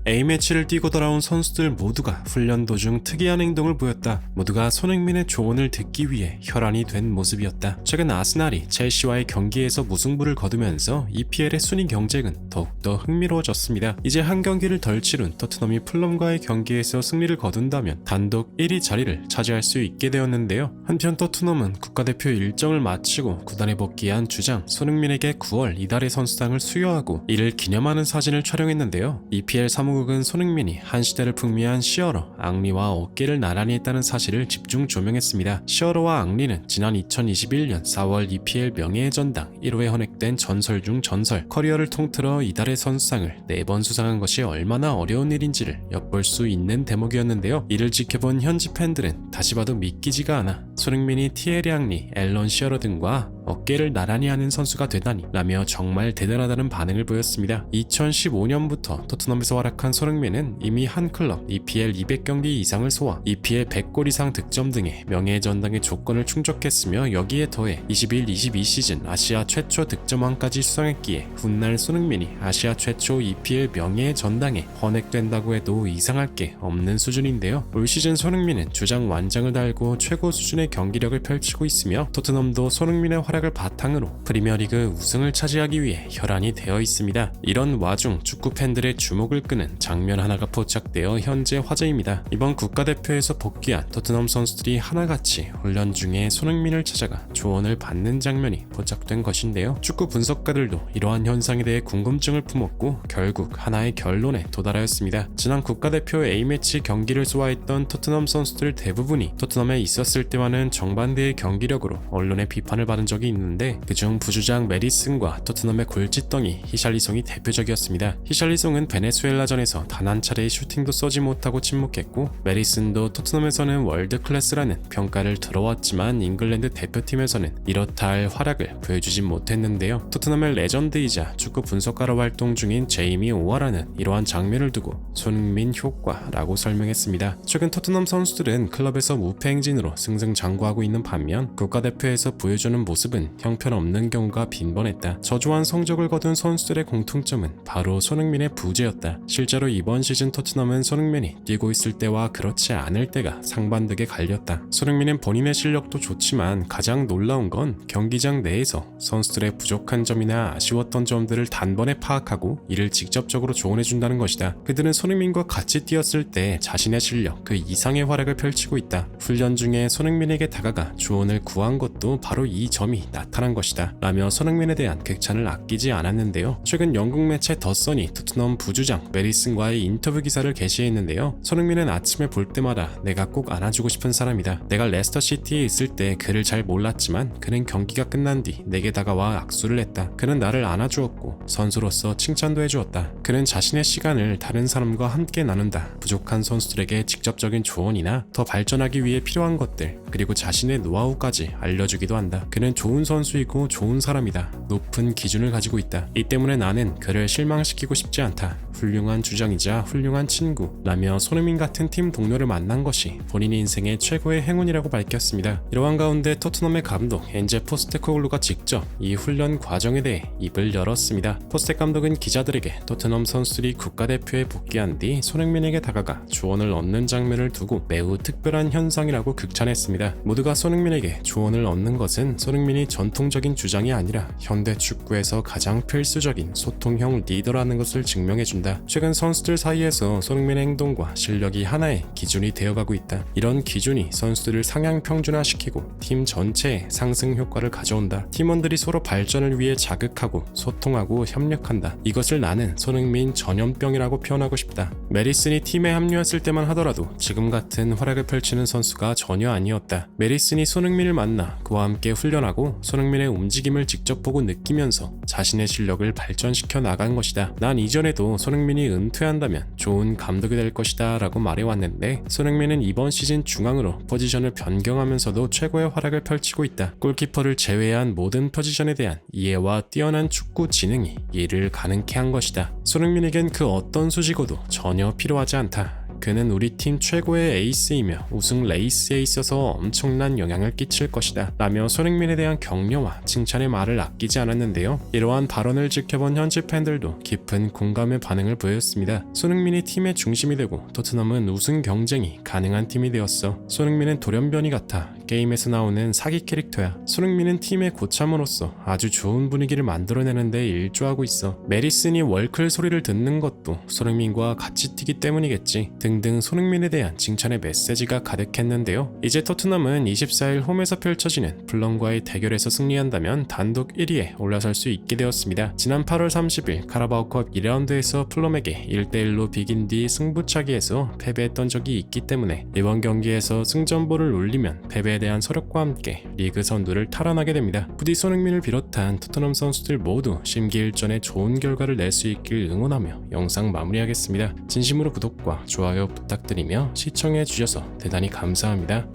A매치를 뛰고 돌아온 선수들 모두가 훈련 도중 특이한 행동을 보였다. 모두가 손흥민의 조언을 듣기 위해 혈안이 된 모습이었다. 최근 아스날이 첼시와의 경기에서 무승부를 거두면서 EPL의 순위 경쟁은 더욱더 흥미로워졌습니다. 이제 한 경기를 덜 치룬 토트넘이 풀럼과의 경기에서 승리를 거둔다면 단독 1위 자리를 차지할 수 있게 되었는데요. 한편 토트넘은 국가대표 일정을 마치고 구단에 복귀한 주장 손흥민에게 9월 이달의 선수상을 수여하고 이를 기념하는 사진을 촬영했는데요. EPL 사무국은 손흥민이 한 시대를 풍미한 시어러, 앙리와 어깨를 나란히 했다는 사실을 집중 조명했습니다. 시어러와 앙리는 지난 2021년 4월 EPL 명예의 전당 1호에 헌액된 전설 중 전설, 커리어를 통틀어 이달의 선수상을 4번 수상한 것이 얼마나 어려운 일인지를 엿볼 수 있는 대목이었는데요. 이를 지켜본 현지 팬들은 다시 봐도 믿기지가 않아 손흥민이 티에리 앙리, 앨런 시어러 등과 어깨를 나란히 하는 선수가 되다니 라며 정말 대단하다는 반응을 보였습니다. 2015년부터 토트넘에서 활약한 손흥민은 이미 한 클럽 EPL 200경기 이상을 소화, EPL 100골 이상 득점 등의 명예의 전당의 조건을 충족했으며 여기에 더해 21-22 시즌 아시아 최초 득점왕까지 수상했기에 훗날 손흥민이 아시아 최초 EPL 명예의 전당에 헌액된다고 해도 이상할 게 없는 수준인데요. 올 시즌 손흥민은 주장 완장을 달고 최고 수준의 경기력을 펼치고 있으며 토트넘도 손흥민의 활약을 바탕으로 프리미어리그 우승을 차지하기 위해 혈안이 되어 있습니다. 이런 와중 축구 팬들의 주목을 끄는 장면 하나가 포착되어 현재 화제입니다. 이번 국가대표에서 복귀한 토트넘 선수들이 하나같이 훈련 중에 손흥민을 찾아가 조언을 받는 장면이 포착된 것인데요. 축구 분석가들도 이러한 현상에 대해 궁금증을 품었고 결국 하나의 결론에 도달하였습니다. 지난 국가대표 A매치 경기를 소화했던 토트넘 선수들 대부분이 토트넘에 있었을 때와는 정반대의 경기력으로 언론의 비판을 받은 적이 있는데 그중 부주장 메디슨과 토트넘의 골칫덩이 히샬리송이 대표적이었습니다. 히샬리송은 베네수엘라전에서 단 한 차례의 슈팅도 쏘지 못하고 침묵했고 메디슨도 토트넘에서는 월드 클래스라는 평가를 들어왔지만 잉글랜드 대표팀에서는 이렇다 할 활약을 보여주지 못했는데요. 토트넘의 레전드이자 축구 분석가로 활동 중인 제이미 오아라는 이러한 장면을 두고 손흥민 효과라고 설명했습니다. 최근 토트넘 선수들은 클럽에서 무패 행진으로 승승장구하고 있는 반면 국가대표에서 보여주는 모습은 형편없는 경우가 빈번했다. 저조한 성적을 거둔 선수들의 공통점은 바로 손흥민의 부재였다. 실제로 이번 시즌 토트넘은 손흥민이 뛰고 있을 때와 그렇지 않을 때가 상반되게 갈렸다. 손흥민은 본인의 실력도 좋지만 가장 놀라운 건 경기장 내에서 선수들의 부족한 점이나 아쉬웠던 점들을 단번에 파악하고 이를 직접적으로 조언해준다는 것이다. 그들은 손흥민과 같이 뛰었을 때 자신의 실력 그 이상의 활약을 펼치고 있다. 훈련 중에 손흥민에게 다가가 조언을 구한 것도 바로 이 점이 나타난 것이다 라며 손흥민에 대한 극찬을 아끼지 않았는데요. 최근 영국 매체 더선이 토트넘 부주장 메디슨과의 인터뷰 기사를 게시했는데요. 손흥민은 아침에 볼 때마다 내가 꼭 안아주고 싶은 사람이다. 내가 레스터시티에 있을 때 그를 잘 몰랐지만 그는 경기가 끝난 뒤 내게 다가와 악수를 했다. 그는 나를 안아주었고 선수로서 칭찬도 해주었다. 그는 자신의 시간을 다른 사람과 함께 나눈다. 부족한 선수들에게 직접적인 조언이나 더 발전하기 위해 필요한 것들 그리고 자신의 노하우까지 알려주기도 한다. 그는 좋은 선수이고 좋은 사람이다. 높은 기준을 가지고 있다. 이 때문에 나는 그를 실망시키고 싶지 않다. 훌륭한 주장이자 훌륭한 친구 라며 손흥민 같은 팀 동료를 만난 것이 본인 인생의 최고의 행운이라고 밝혔습니다. 이러한 가운데 토트넘의 감독 엔제 포스테코글루가 직접 이 훈련 과정에 대해 입을 열었습니다. 포스테 감독은 기자들에게 토트넘 선수들이 국가대표에 복귀한 뒤 손흥민에게 다가가 조언을 얻는 장면을 두고 매우 특별한 현상이라고 극찬했습니다. 모두가 손흥민에게 조언을 얻는 것은 손흥민이 전통적인 주장이 아니라 현대 축구에서 가장 필수적인 소통형 리더라는 것을 증명해준다. 최근 선수들 사이에서 손흥민의 행동과 실력이 하나의 기준이 되어가고 있다. 이런 기준이 선수들을 상향 평준화시키고 팀 전체에 상승 효과를 가져온다. 팀원들이 서로 발전을 위해 자극하고 소통하고 협력한다. 이것을 나는 손흥민 전염병이라고 표현하고 싶다. 메디슨이 팀에 합류했을 때만 하더라도 지금 같은 활약을 펼치는 선수가 전혀 아니었다. 메디슨이 손흥민을 만나 그와 함께 훈련하고 손흥민의 움직임을 직접 보고 느끼면서 자신의 실력을 발전시켜 나간 것이다. 난 이전에도 손흥민이 은퇴한다면 좋은 감독이 될 것이다 라고 말해왔는데 손흥민은 이번 시즌 중앙으로 포지션을 변경하면서도 최고의 활약을 펼치고 있다. 골키퍼를 제외한 모든 포지션에 대한 이해와 뛰어난 축구 지능이 이를 가능케 한 것이다. 손흥민에겐 그 어떤 수식어도 전혀 필요하지 않다. 그는 우리 팀 최고의 에이스이며 우승 레이스에 있어서 엄청난 영향을 끼칠 것이다 라며 손흥민에 대한 격려와 칭찬의 말을 아끼지 않았는데요. 이러한 발언을 지켜본 현지 팬들도 깊은 공감의 반응을 보였습니다. 손흥민이 팀의 중심이 되고 토트넘은 우승 경쟁이 가능한 팀이 되었어. 손흥민은 돌연변이 같아 게임에서 나오는 사기 캐릭터야. 손흥민은 팀의 고참으로서 아주 좋은 분위기를 만들어내는데 일조하고 있어. 메리슨이 월클 소리를 듣는 것도 손흥민과 같이 뛰기 때문이겠지 등등 손흥민에 대한 칭찬의 메시지가 가득했는데요. 이제 토트넘은 24일 홈에서 펼쳐지는 풀럼과의 대결에서 승리한다면 단독 1위에 올라설 수 있게 되었습니다. 지난 8월 30일 카라바오컵 2라운드에서 풀럼에게 1대1로 비긴 뒤 승부차기에서 패배했던 적이 있기 때문에 이번 경기에서 승전보를 올리면 패배에 대한 서력과 함께 리그 선두를 탈환하게 됩니다. 부디 손흥민을 비롯한 토트넘 선수들 모두 심기일전에 좋은 결과를 낼 수 있길 응원하며 영상 마무리하겠습니다. 진심으로 구독과 좋아요 부탁드리며 시청해주셔서 대단히 감사합니다.